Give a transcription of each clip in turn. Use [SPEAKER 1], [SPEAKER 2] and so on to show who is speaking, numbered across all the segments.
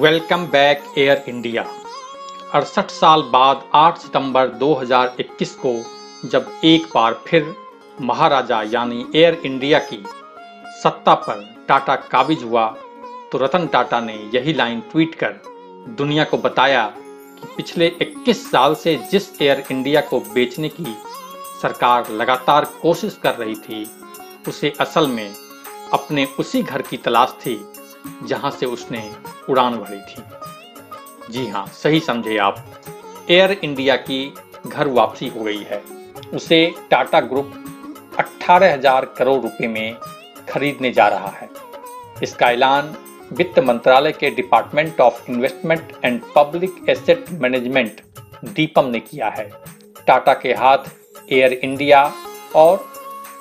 [SPEAKER 1] Welcome back air India. 68 साल बाद 8 सितंबर 2021 को जब एक बार फिर महाराजा यानी एयर इंडिया की सत्ता पर टाटा काबिज हुआ तो रतन टाटा ने यही लाइन ट्वीट कर दुनिया को बताया कि पिछले 21 साल से जिस एयर इंडिया को बेचने की सरकार लगातार कोशिश कर रही थी उसे असल में अपने उसी घर की तलाश थी जहां से उसने उड़ान भरी थी। जी हां, सही समझे आप, एयर इंडिया की घर वापसी हो गई है। उसे टाटा ग्रुप 18,000 करोड़ रुपए में खरीदने जा रहा है। इसका ऐलान वित्त मंत्रालय के department of investment and public asset management DIPAM ने किया है। टाटा के हाथ एयर इंडिया और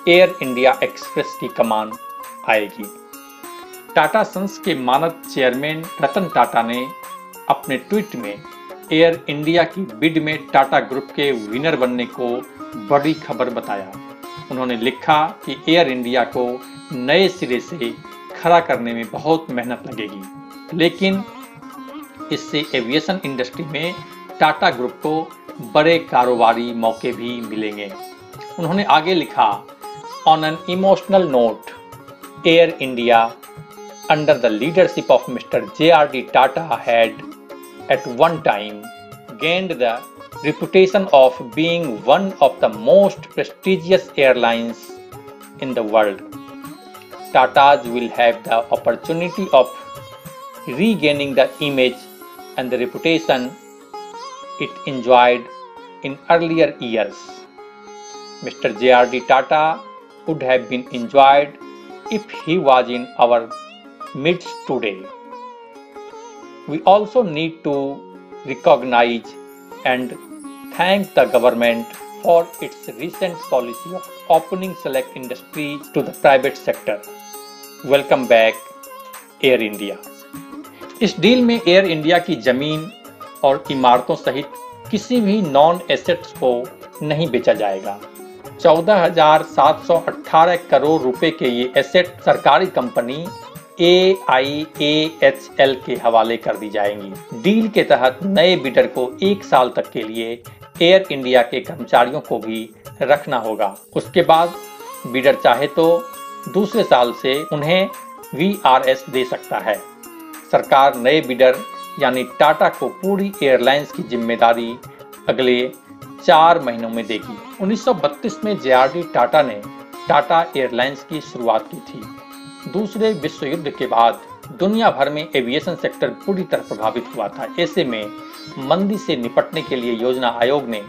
[SPEAKER 1] एयर इंडिया एक्सप्रेस की कमान आएगी। टाटा सन्स के मानद चेयरमैन रतन टाटा ने अपने ट्वीट में एयर इंडिया की बिड में टाटा ग्रुप के विनर बनने को बड़ी खबर बताया। उन्होंने लिखा कि एयर इंडिया को नए सिरे से खड़ा करने में बहुत मेहनत लगेगी, लेकिन इससे एविएशन इंडस्ट्री में टाटा ग्रुप को बड़े कारोबारी मौके भी मिलेंगे। उन्होंने आगे लिखा, on an emotional note, air India under the leadership of Mr. J.R.D. Tata had at one time gained the reputation of being one of the most prestigious airlines in the world. Tatas will have the opportunity of regaining the image and the reputation it enjoyed in earlier years. Mr. J.R.D. Tata would have been enjoyed if he was in our midst today. We also need to recognize and thank the government for its recent policy of opening select industries to the private sector. Welcome back, Air India. इस deal में air India की जमीन और इमारतों सहित किसी भी non assets को नहीं बेचा जाएगा। 14,718 करोड़ रुपए के ये एसेट सरकारी कंपनी AIAHL के हवाले कर दी जाएंगी। डील के तहत नए बिडर को 1 साल तक के लिए एयर इंडिया के कर्मचारियों को भी रखना होगा। उसके बाद बिडर चाहे तो दूसरे साल से उन्हें VRS दे सकता है। सरकार नए बिडर यानी टाटा को पूरी एयरलाइंस की जिम्मेदारी अगले 4 महीनों में देगी। 1932 में JRD टाटा ने टाटा एयरलाइंस की शुरुआत की थी। दूसरे विश्व युद्ध के बाद दुनिया भर में एविएशन सेक्टर पूरी तरह प्रभावित हुआ था। ऐसे में मंदी से निपटने के लिए योजना आयोग ने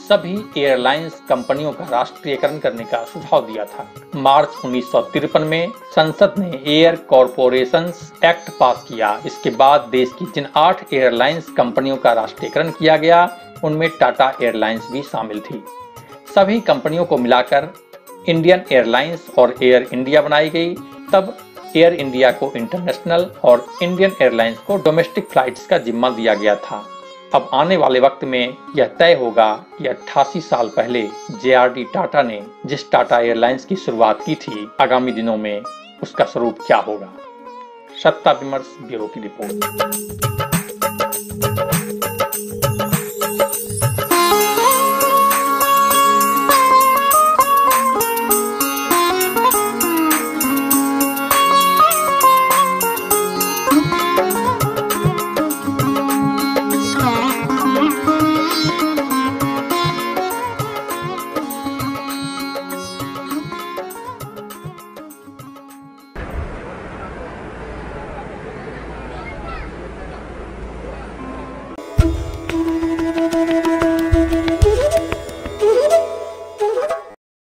[SPEAKER 1] सभी एयरलाइंस कंपनियों का राष्ट्रीयकरण करने का सुझाव दिया था। मार्च 1953 में संसद ने एयर कॉरपोरेशंस एक्ट पास किया। इसके बाद देश की जिन 8 एयरलाइंस कंपनियों का राष्ट्रीयकरण किया गया उनमें टाटा एयरलाइंस भी शामिल थी। सभी कंपनियों को मिलाकर इंडियन एयरलाइंस और एयर इंडिया बनाई गई। तब एयर इंडिया को इंटरनेशनल और इंडियन एयरलाइंस को डोमेस्टिक फ्लाइट्स का जिम्मा दिया गया था। अब आने वाले वक्त में यह तय होगा कि 88 साल पहले JRD टाटा ने जिस टाटा एयरलाइंस की शुरुआत की थी, आगामी दिनों में उसका स्वरूप क्या होगा। सत्ता विमर्श ब्यूरो की रिपोर्ट।